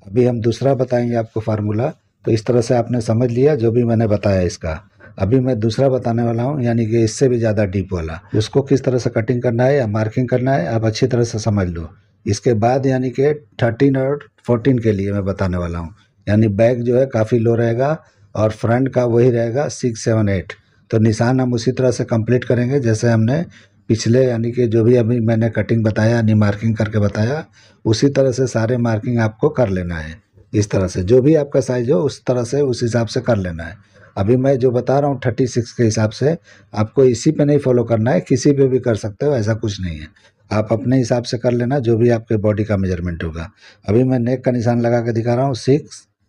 अभी हम दूसरा बताएंगे आपको फार्मूला। तो इस तरह से आपने समझ लिया जो भी मैंने बताया इसका। अभी मैं दूसरा बताने वाला हूँ, यानी कि इससे भी ज़्यादा डीप वाला। उसको किस तरह से कटिंग करना है या मार्किंग करना है आप अच्छी तरह से समझ लो। इसके बाद यानी कि 13 और 14 के लिए मैं बताने वाला हूँ। यानी बैक जो है काफ़ी लो रहेगा और फ्रंट का वही रहेगा 6, 7, 8। तो निशान हम उसी तरह से कंप्लीट करेंगे जैसे हमने पिछले, यानी कि जो भी अभी मैंने कटिंग बताया यानी मार्किंग करके बताया, उसी तरह से सारे मार्किंग आपको कर लेना है। इस तरह से जो भी आपका साइज हो उस तरह से उस हिसाब से कर लेना है। अभी मैं जो बता रहा हूँ 36 के हिसाब से, आपको इसी पे नहीं फॉलो करना है, किसी पे भी कर सकते हो, ऐसा कुछ नहीं है। आप अपने हिसाब से कर लेना जो भी आपके बॉडी का मेजरमेंट होगा। अभी मैं नेक का निशान लगा के दिखा रहा हूँ, 6,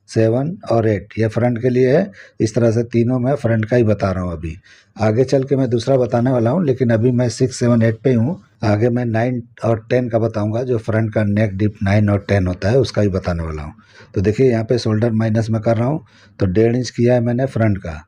7 और 8 ये फ्रंट के लिए है। इस तरह से तीनों मैं फ्रंट का ही बता रहा हूँ। अभी आगे चल के मैं दूसरा बताने वाला हूँ, लेकिन अभी मैं 6, 7, 8 पे ही हूँ। आगे मैं 9 और 10 का बताऊँगा, जो फ्रंट का नेक डिप 9 और 10 होता है उसका ही बताने वाला हूँ। तो देखिए यहाँ पे शोल्डर माइनस में कर रहा हूँ, तो 1.5 इंच किया है मैंने फ्रंट का।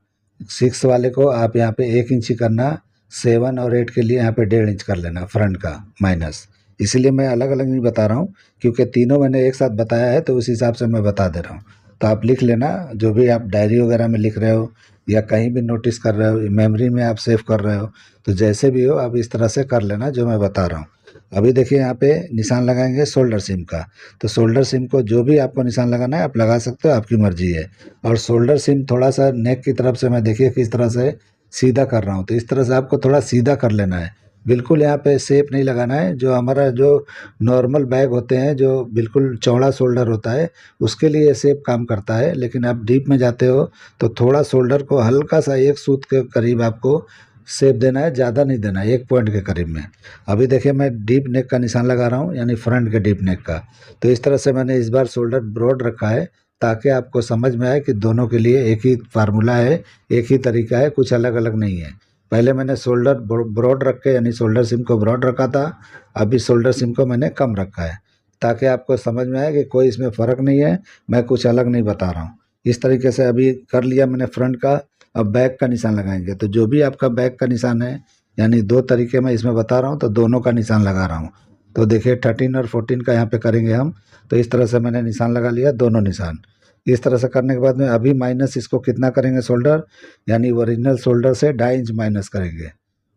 6 वाले को आप यहाँ पे 1 इंच ही करना। 7 और 8 के लिए यहाँ पे 1.5 इंच कर लेना फ्रंट का माइनस। इसीलिए मैं अलग अलग नहीं बता रहा हूँ, क्योंकि तीनों मैंने एक साथ बताया है तो उस हिसाब से मैं बता दे रहा हूँ। तो आप लिख लेना, जो भी आप डायरी वगैरह में लिख रहे हो या कहीं भी नोटिस कर रहे हो, मेमोरी में आप सेव कर रहे हो, तो जैसे भी हो आप इस तरह से कर लेना जो मैं बता रहा हूँ। अभी देखिए यहाँ पे निशान लगाएंगे शोल्डर सिम का। तो शोल्डर सिम को जो भी आपको निशान लगाना है आप लगा सकते हो, आपकी मर्जी है। और शोल्डर सिम थोड़ा सा नेक की तरफ से मैं देखिए किस तरह से सीधा कर रहा हूँ। तो इस तरह से आपको थोड़ा सीधा कर लेना है, बिल्कुल यहाँ पे शेप नहीं लगाना है। जो हमारा जो नॉर्मल बैग होते हैं जो बिल्कुल चौड़ा शोल्डर होता है उसके लिए ये शेप काम करता है, लेकिन आप डीप में जाते हो तो थोड़ा शोल्डर को हल्का सा एक सूत के करीब आपको शेप देना है, ज़्यादा नहीं देना है, 1 पॉइंट के करीब में। अभी देखिए मैं डीप नेक का निशान लगा रहा हूँ, यानी फ्रंट के डीप नेक का। तो इस तरह से मैंने इस बार शोल्डर ब्रॉड रखा है ताकि आपको समझ में आए कि दोनों के लिए एक ही फार्मूला है, एक ही तरीका है, कुछ अलग अलग नहीं है। पहले मैंने शोल्डर ब्रॉड रख के यानी शोल्डर सिम को ब्रॉड रखा था, अभी शोल्डर सिम को मैंने कम रखा है, ताकि आपको समझ में आए कि कोई इसमें फ़र्क नहीं है, मैं कुछ अलग नहीं बता रहा हूँ। इस तरीके से अभी कर लिया मैंने फ्रंट का। अब बैक का निशान लगाएंगे, तो जो भी आपका बैक का निशान है, यानी दो तरीके मैं इसमें बता रहा हूँ, तो दोनों का निशान लगा रहा हूँ। तो देखिए 13 और 14 का यहाँ पे करेंगे हम। तो इस तरह से मैंने निशान लगा लिया, दोनों निशान। इस तरह से करने के बाद में अभी माइनस इसको कितना करेंगे शोल्डर, यानी ओरिजिनल शोल्डर से 2.5 इंच माइनस करेंगे।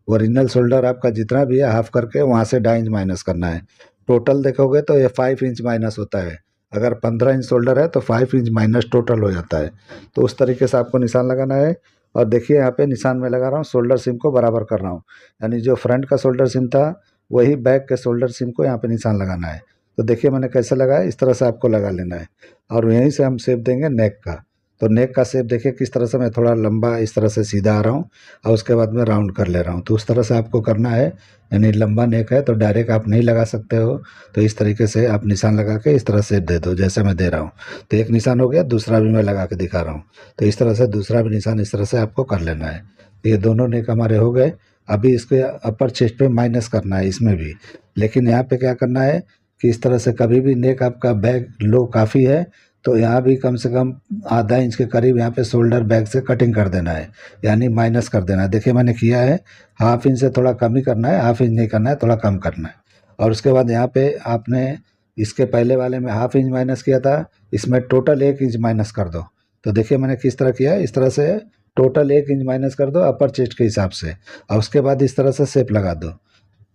ओरिजिनल शोल्डर आपका जितना भी है हाफ करके वहाँ से 2.5 इंच माइनस करना है। टोटल देखोगे तो ये 5 इंच माइनस होता है। अगर 15 इंच शोल्डर है तो 5 इंच माइनस टोटल हो जाता है। तो उस तरीके से आपको निशान लगाना है। और देखिए यहाँ पे निशान में लगा रहा हूँ, शोल्डर सिम को बराबर कर रहा हूँ, यानी जो फ्रंट का शोल्डर सिम था वही बैक के शोल्डर सिम को यहाँ पे निशान लगाना है। तो देखिए मैंने कैसे लगाया, इस तरह से आपको लगा लेना है। और यहीं से हम शेप देंगे नेक का। तो नेक का शेप देखिए किस तरह से, मैं थोड़ा लंबा इस तरह से सीधा आ रहा हूँ और उसके बाद में राउंड कर ले रहा हूँ। तो उस तरह से आपको करना है, यानी लंबा नेक है तो डायरेक्ट आप नहीं लगा सकते हो। तो इस तरीके से आप निशान लगा के इस तरह शेप दे दो जैसे मैं दे रहा हूँ। तो एक निशान हो गया, दूसरा भी मैं लगा के दिखा रहा हूँ। तो इस तरह से दूसरा भी निशान इस तरह से आपको कर लेना है। ये दोनों नेक हमारे हो गए। अभी इसके अपर चेस्ट पे माइनस करना है इसमें भी, लेकिन यहाँ पे क्या करना है कि इस तरह से कभी भी नेक आपका बैक लो काफ़ी है तो यहाँ भी कम से कम आधा इंच के करीब यहाँ पे शोल्डर बैक से कटिंग कर देना है, यानी माइनस कर देना है। देखिए मैंने किया है, हाफ इंच से थोड़ा कम ही करना है, हाफ इंच नहीं करना है, थोड़ा कम करना है। और उसके बाद यहाँ पे आपने इसके पहले वाले में हाफ इंच माइनस किया था, इसमें टोटल 1 इंच माइनस कर दो। तो देखिए मैंने किस तरह किया है, इस तरह से टोटल 1 इंच माइनस कर दो अपर चेस्ट के हिसाब से, और उसके बाद इस तरह से शेप लगा दो।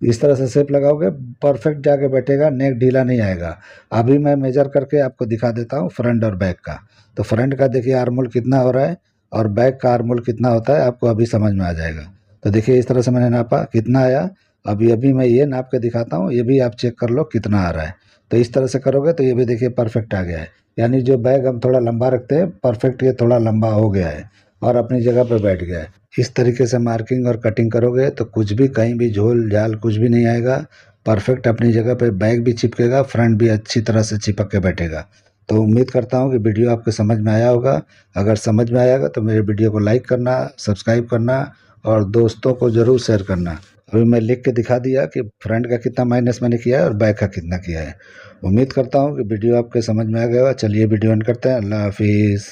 इस तरह से शेप लगाओगे परफेक्ट जाके बैठेगा, नेक ढीला नहीं आएगा। अभी मैं मेजर करके आपको दिखा देता हूँ फ्रंट और बैक का। तो फ्रंट का देखिए आर्मोल कितना हो रहा है और बैक का आर्मोल कितना होता है, आपको अभी समझ में आ जाएगा। तो देखिए इस तरह से मैंने नापा, कितना आया। अभी अभी मैं ये नाप के दिखाता हूँ, ये भी आप चेक कर लो कितना आ रहा है। तो इस तरह से करोगे तो ये भी देखिए परफेक्ट आ गया है, यानी जो बैग हम थोड़ा लंबा रखते हैं परफेक्ट ये थोड़ा लंबा हो गया है और अपनी जगह पे बैठ गया है। इस तरीके से मार्किंग और कटिंग करोगे तो कुछ भी कहीं भी झोल झाल कुछ भी नहीं आएगा, परफेक्ट अपनी जगह पे बैक भी चिपकेगा, फ्रंट भी अच्छी तरह से चिपक के बैठेगा। तो उम्मीद करता हूँ कि वीडियो आपके समझ में आया होगा। अगर समझ में आएगा तो मेरे वीडियो को लाइक करना, सब्सक्राइब करना और दोस्तों को ज़रूर शेयर करना। अभी मैं लिख के दिखा दिया कि फ्रंट का कितना माइनस मैंने किया है और बैक का कितना किया है। उम्मीद करता हूँ कि वीडियो आपके समझ में आ गया होगा। चलिए वीडियो एंड करते हैं। अल्लाह हाफिज़।